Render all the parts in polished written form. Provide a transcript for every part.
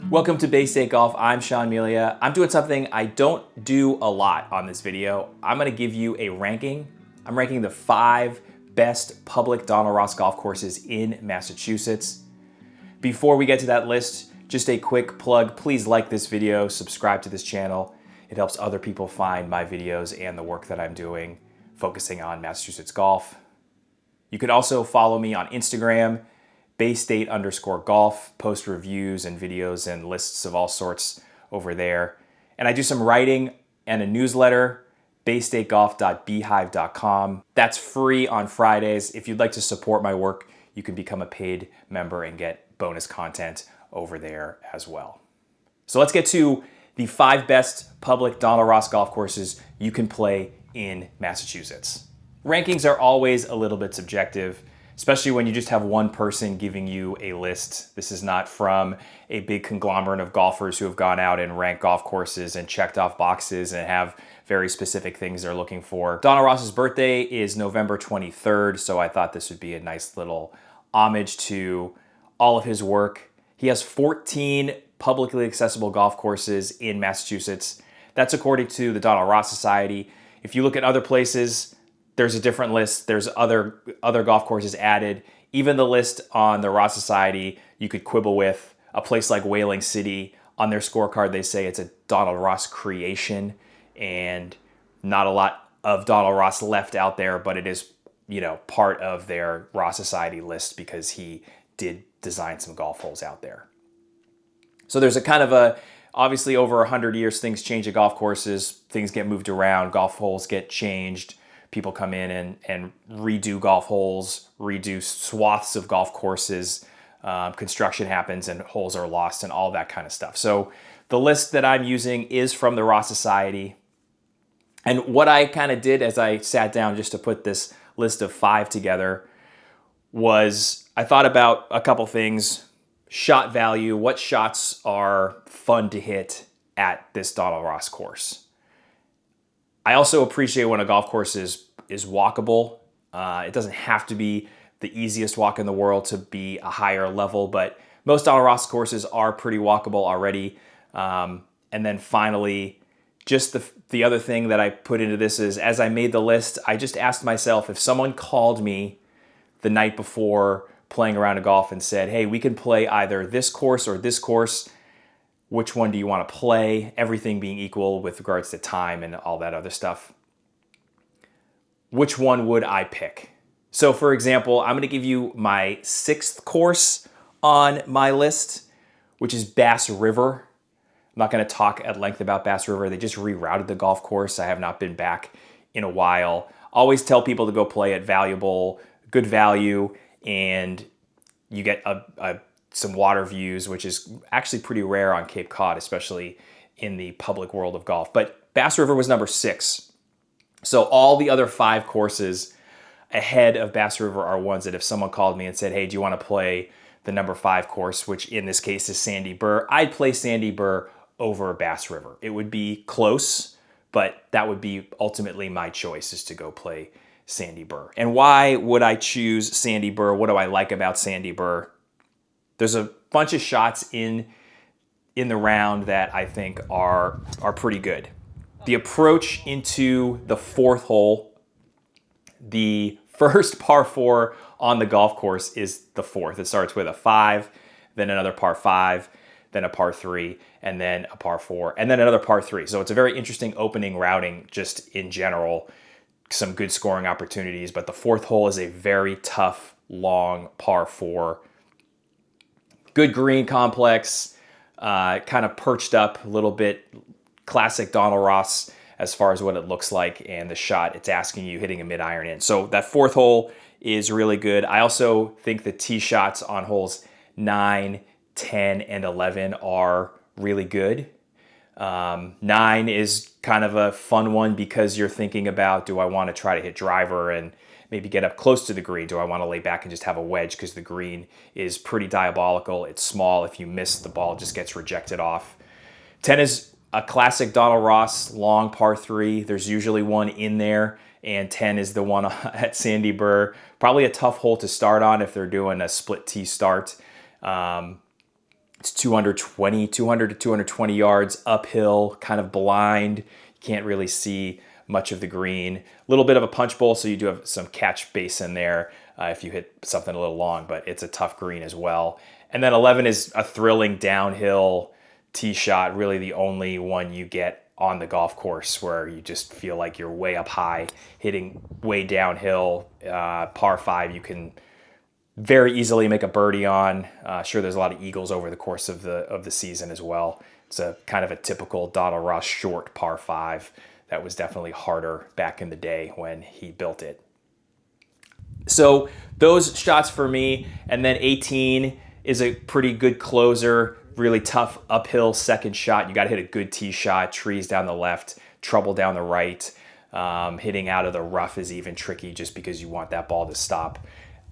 Welcome to Bay State Golf. I'm Sean Melia. I'm doing something I don't do a lot on this video. I'm gonna give you a ranking. I'm ranking the 5 best public Donald Ross golf courses in Massachusetts. Before we get to that list, just a quick plug. Please like this video, subscribe to this channel. It helps other people find my videos and the work that I'm doing, focusing on Massachusetts golf. You could also follow me on Instagram, baystate_golf, post reviews and videos and lists of all sorts over there. And I do some writing and a newsletter, baystategolf.beehive.com. That's free on Fridays. If you'd like to support my work, you can become a paid member and get bonus content over there as well. So let's get to the 5 best public Donald Ross golf courses you can play in Massachusetts. Rankings are always a little bit subjective, especially when you just have one person giving you a list. This is not from a big conglomerate of golfers who have gone out and ranked golf courses and checked off boxes and have very specific things they're looking for. Donald Ross's birthday is November 23rd, so I thought this would be a nice little homage to all of his work. He has 14 publicly accessible golf courses in Massachusetts. That's according to the Donald Ross Society. If you look at other places, there's a different list. There's other golf courses added. Even the list on the Ross Society, you could quibble with. A place like Whaling City, on their scorecard, they say it's a Donald Ross creation and not a lot of Donald Ross left out there, but it is, part of their Ross Society list because he did design some golf holes out there. So there's a kind of obviously over 100 years, things change at golf courses, things get moved around, golf holes get changed. People come in and redo golf holes, redo swaths of golf courses. Construction happens and holes are lost and all that kind of stuff. So the list that I'm using is from the Ross Society. And what I kind of did as I sat down just to put this list of 5 together was I thought about a couple things. Shot value, what shots are fun to hit at this Donald Ross course. I also appreciate when a golf course is walkable. It doesn't have to be the easiest walk in the world to be a higher level, but most Donald Ross courses are pretty walkable already. And then finally, just the other thing that I put into this is, as I made the list, I just asked myself, if someone called me the night before playing around a golf and said, hey, we can play either this course or this course, which one do you want to play? Everything being equal with regards to time and all that other stuff. Which one would I pick? So for example, I'm going to give you my 6th course on my list, which is Bass River. I'm not going to talk at length about Bass River. They just rerouted the golf course. I have not been back in a while. Always tell people to go play at good value, and you get some water views, which is actually pretty rare on Cape Cod, especially in the public world of golf. But Bass River was number 6. So all the other 5 courses ahead of Bass River are ones that if someone called me and said, hey, do you want to play the number 5 course, which in this case is Sandy Burr, I'd play Sandy Burr over Bass River. It would be close, but that would be ultimately my choice, is to go play Sandy Burr. And why would I choose Sandy Burr? What do I like about Sandy Burr? There's a bunch of shots in the round that I think are pretty good. The approach into the 4th hole, the first par 4 on the golf course is the 4th. It starts with a 5, then another par 5, then a par 3, and then a par 4, and then another par 3. So it's a very interesting opening routing just in general. Some good scoring opportunities, but the 4th hole is a very tough, long par 4. Good green complex, kind of perched up a little bit, classic Donald Ross as far as what it looks like, and the shot it's asking you hitting a mid-iron in. So that 4th hole is really good. I also think the tee shots on holes 9, 10, and 11 are really good. 9 is kind of a fun one because you're thinking about, do I want to try to hit driver and maybe get up close to the green? Do I want to lay back and just have a wedge because the green is pretty diabolical? It's small. If you miss, the ball just gets rejected off. 10 is a classic Donald Ross long par 3. There's usually one in there, and 10 is the one at Sandy Burr. Probably a tough hole to start on if they're doing a split tee start. It's 200 to 220 yards uphill, kind of blind. You can't really see much of the green. A little bit of a punch bowl, so you do have some catch basin there if you hit something a little long, but it's a tough green as well. And then 11 is a thrilling downhill tee shot, really the only one you get on the golf course where you just feel like you're way up high, hitting way downhill. Par 5, you can very easily make a birdie on. Sure, there's a lot of eagles over the course of the season as well. It's a kind of a typical Donald Ross short par 5 that was definitely harder back in the day when he built it. So those shots for me, and then 18 is a pretty good closer, really tough uphill second shot. You got to hit a good tee shot, trees down the left, trouble down the right. Hitting out of the rough is even tricky just because you want that ball to stop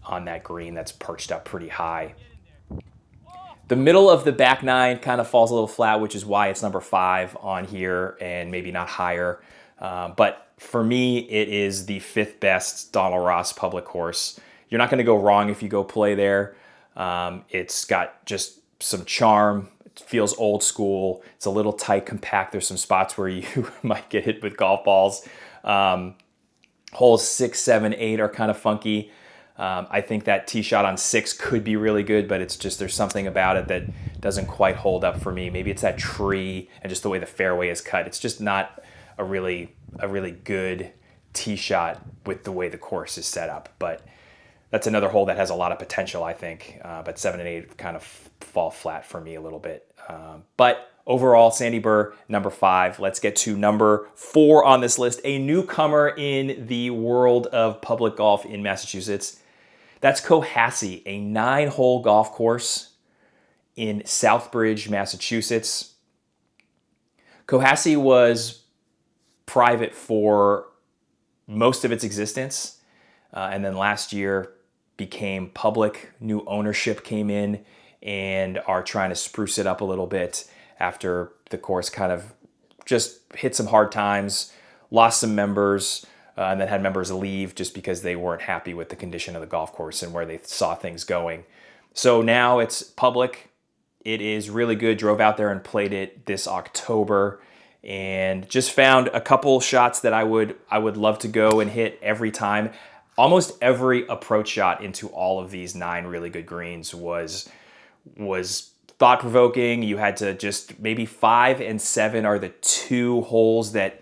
on that green that's perched up pretty high. The middle of the back nine kind of falls a little flat, which is why it's number 5 on here and maybe not higher. But for me, it is the 5th best Donald Ross public course. You're not going to go wrong if you go play there. It's got just some charm. It feels old school. It's a little tight, compact. There's some spots where you might get hit with golf balls. Holes 6, 7, 8 are kind of funky. I think that tee shot on 6 could be really good, but it's just there's something about it that doesn't quite hold up for me. Maybe it's that tree and just the way the fairway is cut. It's just not a really good tee shot with the way the course is set up. But that's another hole that has a lot of potential, I think. But 7 and 8 kind of fall flat for me a little bit. But overall, Sandy Burr, number 5. Let's get to number 4 on this list, a newcomer in the world of public golf in Massachusetts. That's Cohasset, a 9-hole golf course in Southbridge, Massachusetts. Cohasset was private for most of its existence, and then last year became public. New ownership came in and are trying to spruce it up a little bit after the course kind of just hit some hard times, lost some members, and then had members leave just because they weren't happy with the condition of the golf course and where they saw things going. So now it's public. It is really good. Drove out there and played it this October and just found a couple shots that I would love to go and hit every time. Almost every approach shot into all of these 9 really good greens was thought-provoking. You had to just maybe 5 and 7 are the 2 holes that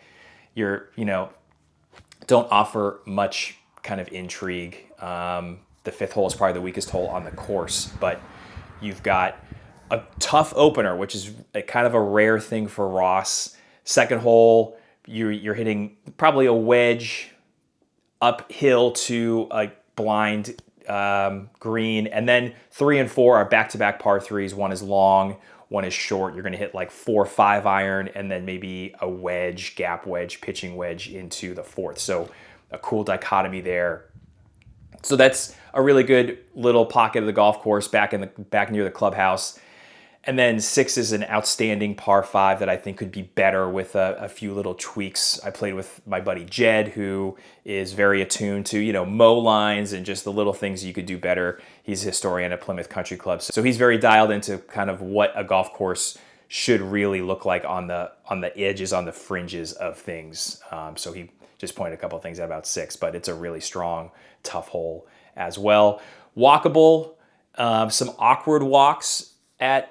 don't offer much kind of intrigue. The 5th hole is probably the weakest hole on the course, but you've got a tough opener, which is kind of a rare thing for Ross. 2nd hole, you're hitting probably a wedge uphill to a blind green, and then 3 and 4 are back-to-back par 3s. One is long, one is short. You're going to hit like 4 5-iron, and then maybe a wedge, gap wedge, pitching wedge into the 4th. So a cool dichotomy there. So that's a really good little pocket of the golf course back near the clubhouse. And then 6 is an outstanding par 5 that I think could be better with a few little tweaks. I played with my buddy Jed, who is very attuned to, mow lines and just the little things you could do better. He's a historian at Plymouth Country Club. So he's very dialed into kind of what a golf course should really look like on the edges, on the fringes of things. So he just pointed a couple of things out about 6, but it's a really strong, tough hole as well. Walkable, some awkward walks at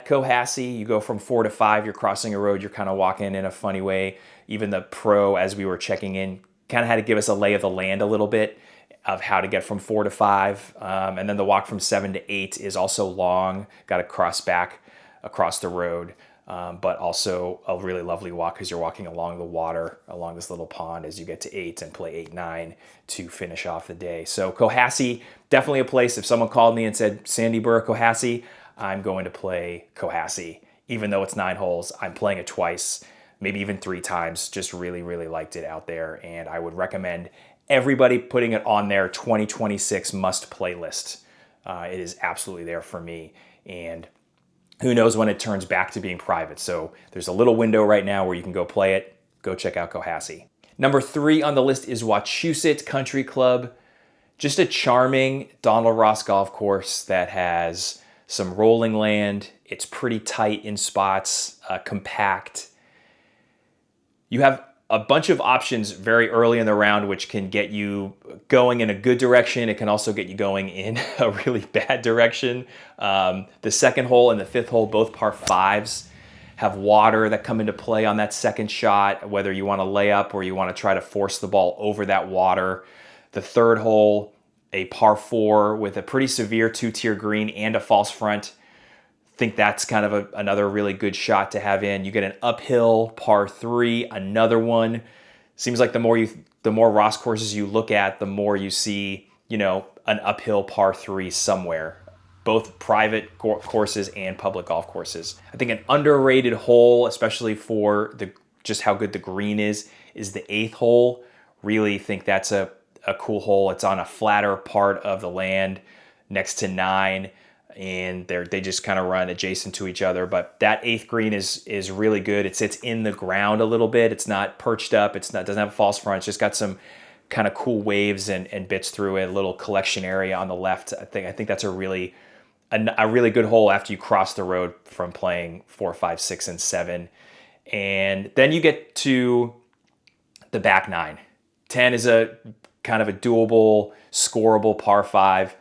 Cohasset. You go from 4 to 5, you're crossing a road, you're kind of walking in a funny way. Even the pro, as we were checking in, kind of had to give us a lay of the land a little bit of how to get from 4 to 5. And then the walk from 7 to 8 is also long, got to cross back across the road, but also a really lovely walk because you're walking along the water, along this little pond as you get to 8 and play 8, 9 to finish off the day. So Cohasset, definitely a place. If someone called me and said, Sandy Burr, Cohasset, I'm going to play Cohasset. Even though it's 9 holes, I'm playing it twice, maybe even 3 times. Just really, really liked it out there. And I would recommend everybody putting it on their 2026 must play list. It is absolutely there for me. And who knows when it turns back to being private. So there's a little window right now where you can go play it. Go check out Cohasset. Number 3 on the list is Wachusett Country Club. Just a charming Donald Ross golf course that has some rolling land. It's pretty tight in spots, compact. You have a bunch of options very early in the round, which can get you going in a good direction. It can also get you going in a really bad direction. The second hole and the fifth hole, both par fives, have water that come into play on that second shot, whether you want to lay up or you want to try to force the ball over that water. The third hole, a par four with a pretty severe two-tier green and a false front. Think that's kind of another really good shot to have in. You get an uphill par three, another one. Seems like the more Ross courses you look at, the more you see, an uphill par three somewhere. Both private courses and public golf courses. I think an underrated hole, especially for just how good the green is the eighth hole. Really think that's a cool hole. It's on a flatter part of the land next to 9. And they just kind of run adjacent to each other. But that eighth green is really good. It sits in the ground a little bit. It's not perched up. Doesn't have a false front. It's just got some kind of cool waves and bits through it. A little collection area on the left. I think that's a really good hole after you cross the road from playing 4, 5, 6, and 7. And then you get to the back 9. 10 is a kind of a doable, scoreable par 5.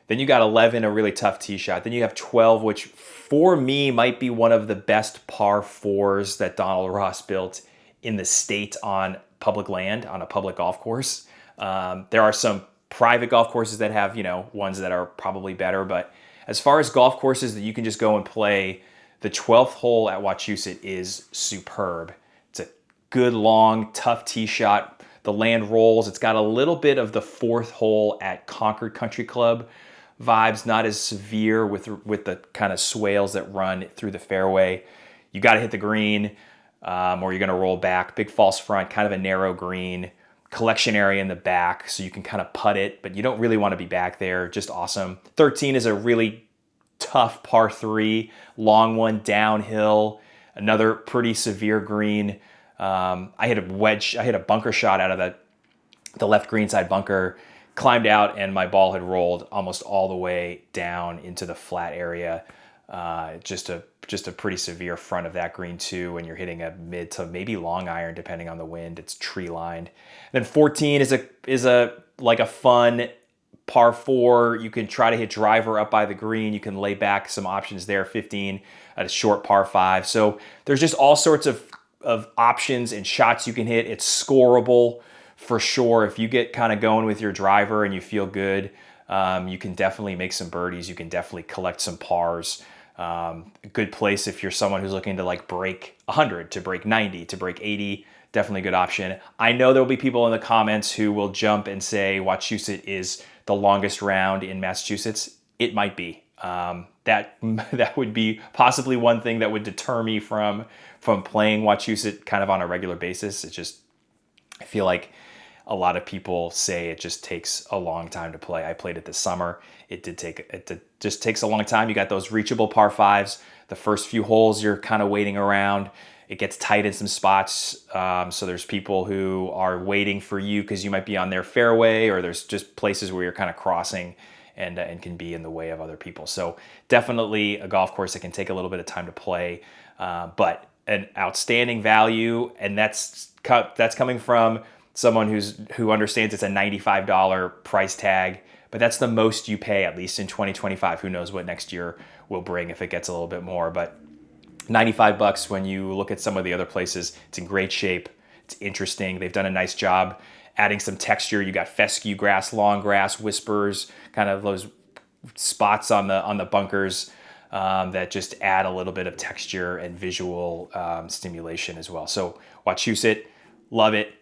Then you got 11, a really tough tee shot. Then you have 12, which for me might be one of the best par 4s that Donald Ross built in the state on public land, on a public golf course. There are some private golf courses that have, ones that are probably better. But as far as golf courses that you can just go and play, the 12th hole at Wachusett is superb. It's a good, long, tough tee shot. The land rolls. It's got a little bit of the 4th hole at Concord Country Club vibes, not as severe with the kind of swales that run through the fairway. You got to hit the green or you're going to roll back. Big false front, kind of a narrow green. Collection area in the back so you can kind of putt it, but you don't really want to be back there. Just awesome. 13 is a really tough par 3, long one downhill. Another pretty severe green. I hit a bunker shot out of the left greenside bunker, climbed out, and my ball had rolled almost all the way down into the flat area. Just a pretty severe front of that green too, and you're hitting a mid to maybe long iron depending on the wind. It's tree lined. Then 14 is a fun par 4. You can try to hit driver up by the green. You can lay back some options there. 15 at a short par 5. So there's just all sorts of options and shots you can hit. It's scoreable for sure. If you get kind of going with your driver and you feel good, you can definitely make some birdies. You can definitely collect some pars. A good place if you're someone who's looking to break 100, to break 90, to break 80. Definitely a good option. I know there'll be people in the comments who will jump and say Wachusett is the longest round in Massachusetts. It might be. That would be possibly one thing that would deter me from playing Wachusett kind of on a regular basis. I feel like a lot of people say it just takes a long time to play. I played it this summer. It just takes a long time. You got those reachable par 5s. The first few holes, you're kind of waiting around. It gets tight in some spots. So there's people who are waiting for you because you might be on their fairway, or there's just places where you're kind of crossing and can be in the way of other people. So definitely a golf course that can take a little bit of time to play, but an outstanding value. And that's coming from someone who understands it's a $95 price tag, but that's the most you pay, at least in 2025. Who knows what next year will bring if it gets a little bit more, but $95 when you look at some of the other places. It's in great shape. It's interesting. They've done a nice job adding some texture. You got fescue grass, long grass, whispers, kind of those spots on the bunkers that just add a little bit of texture and visual stimulation as well. So Wachusett, love it.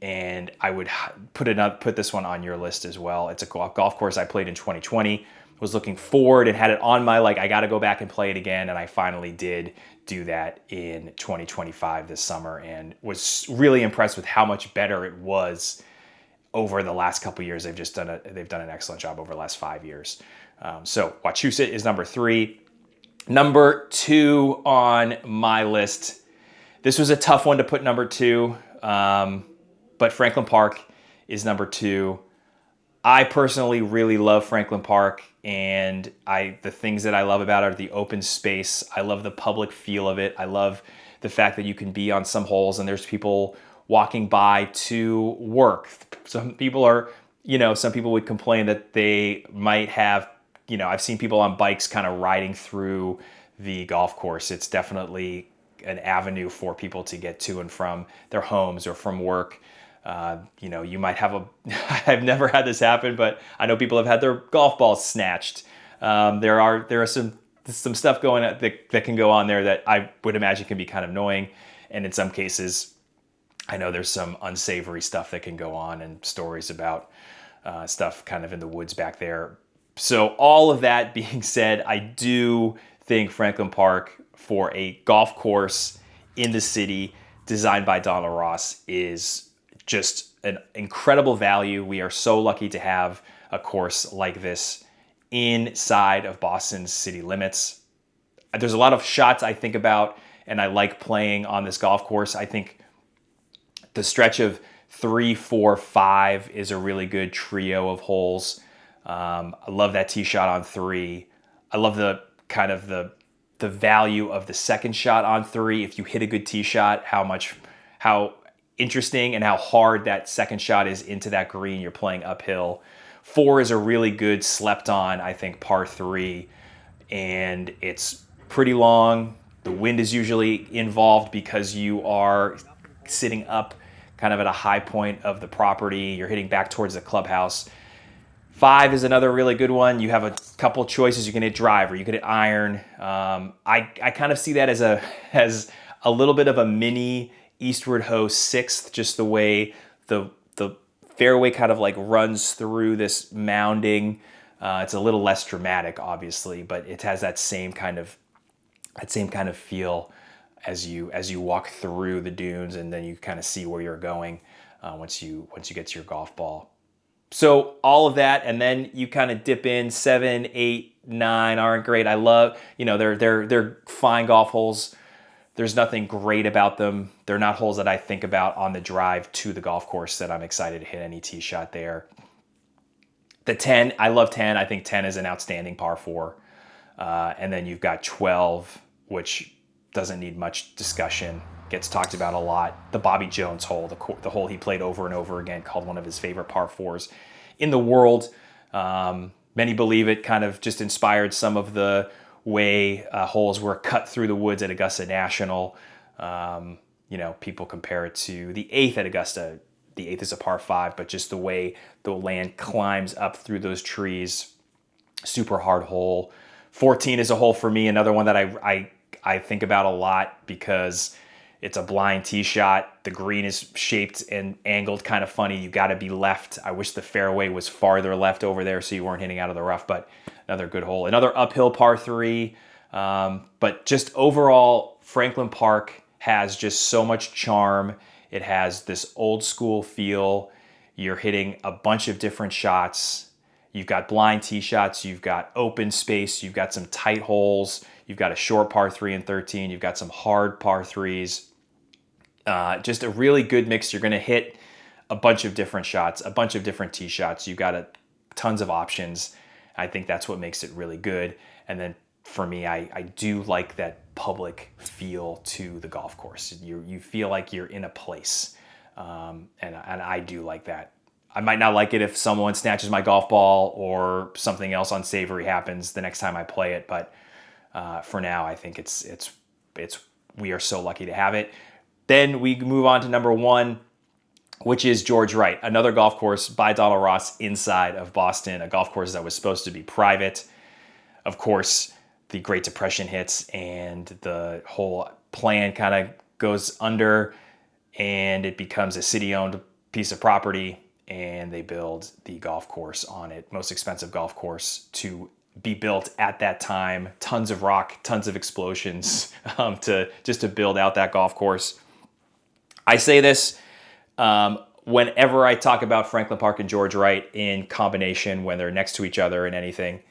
And I would put this one on your list as well. It's a golf course I played in 2020. Was looking forward and had it on my I got to go back and play it again, and I finally did do that in 2025 this summer, and was really impressed with how much better it was over the last couple years. They've done an excellent job over the last 5 years. So Wachusett is number 3. Number 2 on my list. This was a tough one to put number 2. But Franklin Park is number 2. I personally really love Franklin Park, and the things that I love about it are the open space. I love the public feel of it. I love the fact that you can be on some holes and there's people walking by to work. Some people are, some people would complain that they might have, I've seen people on bikes kind of riding through the golf course. It's definitely an avenue for people to get to and from their homes or from work. You might have I've never had this happen, but I know people have had their golf balls snatched. There are some stuff going on that can go on there that I would imagine can be kind of annoying. And in some cases, I know there's some unsavory stuff that can go on and stories about stuff kind of in the woods back there. So all of that being said, I do think Franklin Park for a golf course in the city designed by Donald Ross is just an incredible value. We are so lucky to have a course like this inside of Boston's city limits. There's a lot of shots I think about, and I like playing on this golf course. I think the stretch of 3, 4, 5 is a really good trio of holes. I love that tee shot on 3. I love the kind of the value of the second shot on 3. If you hit a good tee shot, how interesting and how hard that second shot is into that green. You're playing uphill. 4 is a really good slept on, I think, par 3, and it's pretty long. The wind is usually involved because you are sitting up kind of at a high point of the property. You're hitting back towards the clubhouse. 5 is another really good one. You have a couple choices. You can hit drive or you can hit iron. I kind of see that as a little bit of a mini Eastward Ho 6th, just the way the fairway kind of like runs through this mounding. It's a little less dramatic, obviously, but it has that same kind of feel as you walk through the dunes, and then you kind of see where you're going once you get to your golf ball. So all of that, and then you kind of dip in. 7, 8, 9 aren't great. I love, they're fine golf holes. There's nothing great about them. They're not holes that I think about on the drive to the golf course that I'm excited to hit any tee shot there. The 10, I love 10. I think 10 is an outstanding par 4. And then you've got 12, which doesn't need much discussion. Gets talked about a lot. The Bobby Jones hole, the hole he played over and over again, called one of his favorite par 4s in the world. Many believe it kind of just inspired some of the way holes were cut through the woods at Augusta National. People compare it to the 8th at Augusta. The 8th is a par 5, but just the way the land climbs up through those trees, super hard hole. 14 is a hole for me, another one that I think about a lot because it's a blind tee shot. The green is shaped and angled kind of funny. You got to be left. I wish the fairway was farther left over there so you weren't hitting out of the rough, but another good hole. Another uphill par 3. But just overall, Franklin Park has just so much charm. It has this old school feel. You're hitting a bunch of different shots. You've got blind tee shots. You've got open space. You've got some tight holes. You've got a short par 3 and 13. You've got some hard par 3s. Just a really good mix. You're going to hit a bunch of different shots, a bunch of different tee shots. You've got tons of options. I think that's what makes it really good. And then for me, I do like that public feel to the golf course. You feel like you're in a place, and I do like that. I might not like it if someone snatches my golf ball or something else unsavory happens the next time I play it, but for now, I think we are so lucky to have it. Then we move on to number 1, which is George Wright, another golf course by Donald Ross inside of Boston, a golf course that was supposed to be private. Of course, the Great Depression hits and the whole plan kind of goes under and it becomes a city-owned piece of property, and they build the golf course on it. Most expensive golf course to be built at that time. Tons of rock, tons of explosions to build out that golf course. I say this whenever I talk about Franklin Park and George Wright in combination when they're next to each other in anything.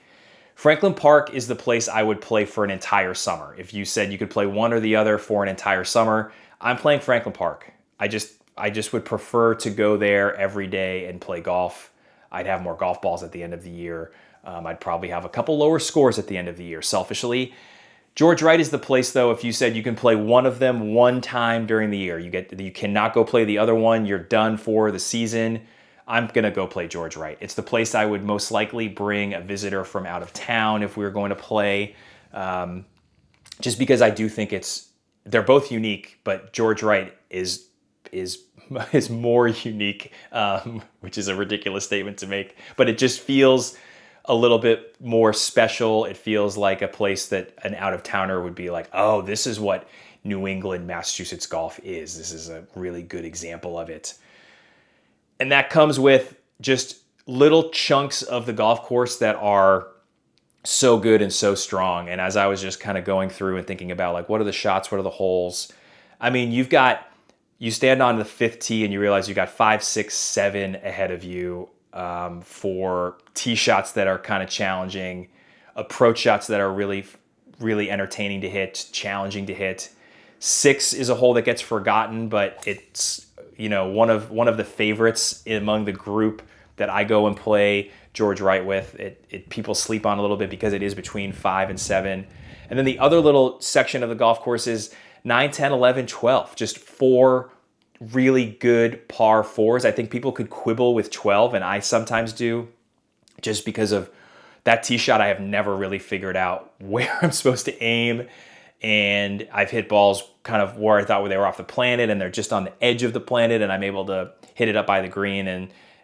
Franklin Park is the place I would play for an entire summer. If you said you could play one or the other for an entire summer, I'm playing Franklin Park. I just would prefer to go there every day and play golf. I'd have more golf balls at the end of the year. I'd probably have a couple lower scores at the end of the year, selfishly. George Wright is the place, though, if you said you can play one of them one time during the year, you cannot go play the other one, you're done for the season, I'm going to go play George Wright. It's the place I would most likely bring a visitor from out of town if we were going to play, just because I do think they're both unique, but George Wright is more unique, which is a ridiculous statement to make, but it just feels a little bit more special. It feels like a place that an out-of-towner would be like, oh, this is what New England, Massachusetts golf is. This is a really good example of it. And that comes with just little chunks of the golf course that are so good and so strong. And as I was just kind of going through and thinking about like, what are the shots? What are the holes? I mean, you stand on the fifth tee and you realize you got 5, 6, 7 ahead of you for tee shots that are kind of challenging, approach shots that are really, really entertaining to hit, challenging to hit. 6 is a hole that gets forgotten, but it's, one of the favorites among the group that I go and play George Wright with. People sleep on a little bit because it is between 5 and 7. And then the other little section of the golf course is 9, 10, 11, 12, just 4 really good par 4s. I think people could quibble with 12, and I sometimes do, just because of that tee shot. I have never really figured out where I'm supposed to aim, and I've hit balls kind of where I thought they were off the planet, and they're just on the edge of the planet, and I'm able to hit it up by the green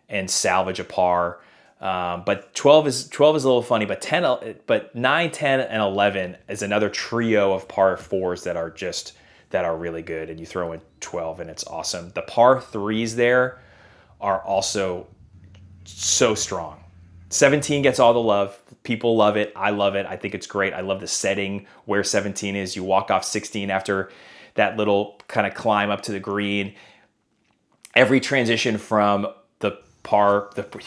and salvage a par. But 12 is a little funny, but 9, 10, and 11 is another trio of par 4s that are really good, and you throw in 12 and it's awesome. The par 3s there are also so strong. 17 gets all the love. People love it. I love it. I think it's great. I love the setting where 17 is. You walk off 16 after that little kind of climb up to the green. Every transition from the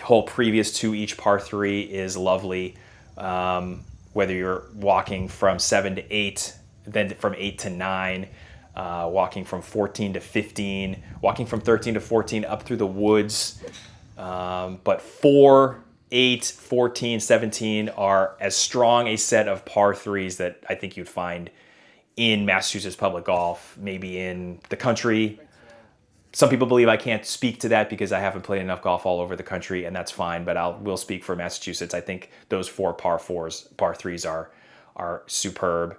whole previous to each par 3 is lovely. Whether you're walking from 7 to 8, then from 8 to 9, walking from 14 to 15, walking from 13 to 14 up through the woods. But 4, 8, 14, 17 are as strong a set of par 3s that I think you'd find in Massachusetts public golf, maybe in the country. Some people believe I can't speak to that because I haven't played enough golf all over the country, and that's fine, but will speak for Massachusetts. I think those 4 par 3s are superb.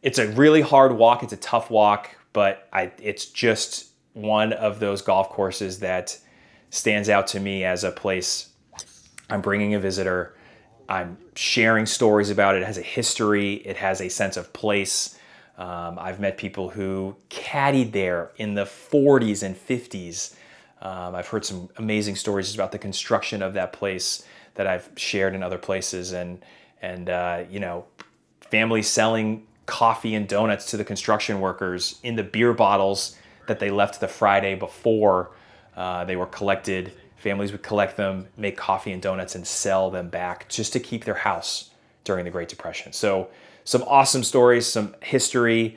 It's a really hard walk. It's a tough walk, but it's just one of those golf courses that stands out to me as a place I'm bringing a visitor. I'm sharing stories about it. It has a history. It has a sense of place. I've met people who caddied there in the 40s and 50s. I've heard some amazing stories about the construction of that place that I've shared in other places, and families selling coffee and donuts to the construction workers in the beer bottles that they left the Friday before they were collected. Families would collect them, make coffee and donuts, and sell them back just to keep their house during the Great Depression. So some awesome stories, some history,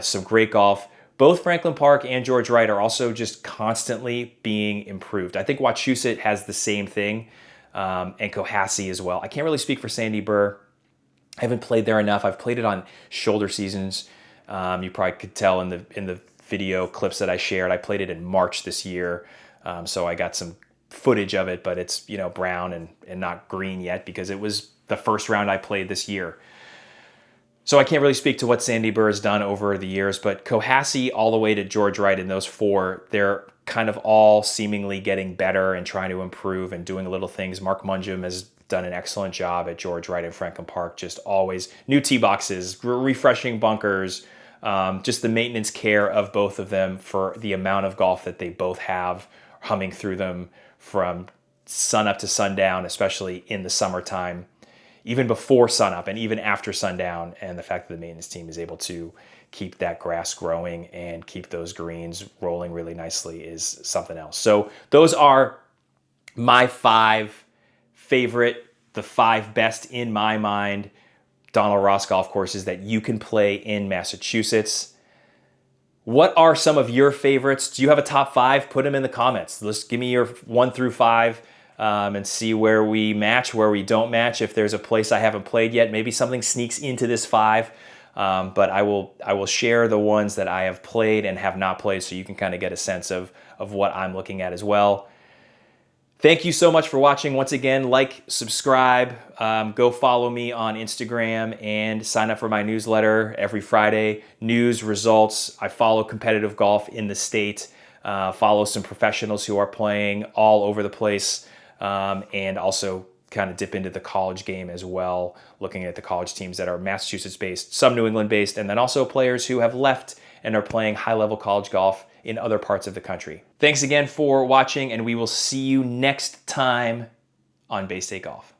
some great golf. Both Franklin Park and George Wright are also just constantly being improved. I think Wachusett has the same thing, and Cohasset as well. I can't really speak for Sandy Burr. I haven't played there enough. I've played it on shoulder seasons. You probably could tell in the video clips that I shared. I played it in March this year, so I got some footage of it, but it's brown and not green yet because it was the first round I played this year. So I can't really speak to what Sandy Burr has done over the years, but Cohasset all the way to George Wright, in those 4, they're kind of all seemingly getting better and trying to improve and doing little things. Mark Munjum has done an excellent job at George Wright and Franklin Park, just always new tee boxes, refreshing bunkers, just the maintenance care of both of them for the amount of golf that they both have humming through them from sun up to sundown, especially in the summertime, even before sunup and even after sundown. And the fact that the maintenance team is able to keep that grass growing and keep those greens rolling really nicely is something else. So those are my 5 favorite, the 5 best in my mind, Donald Ross golf courses that you can play in Massachusetts. What are some of your favorites? Do you have a top 5? Put them in the comments. Let's give me your 1 through 5. and see where we match, where we don't match. If there's a place I haven't played yet, maybe something sneaks into this 5. But I will share the ones that I have played and have not played, so you can kind of get a sense of what I'm looking at as well. Thank you so much for watching. Once again, like, subscribe, go follow me on Instagram, and sign up for my newsletter every Friday. News, results. I follow competitive golf in the state, follow some professionals who are playing all over the place, and also kind of dip into the college game as well, looking at the college teams that are Massachusetts-based, some New England-based, and then also players who have left and are playing high-level college golf in other parts of the country. Thanks again for watching, and we will see you next time on Bay State Golf.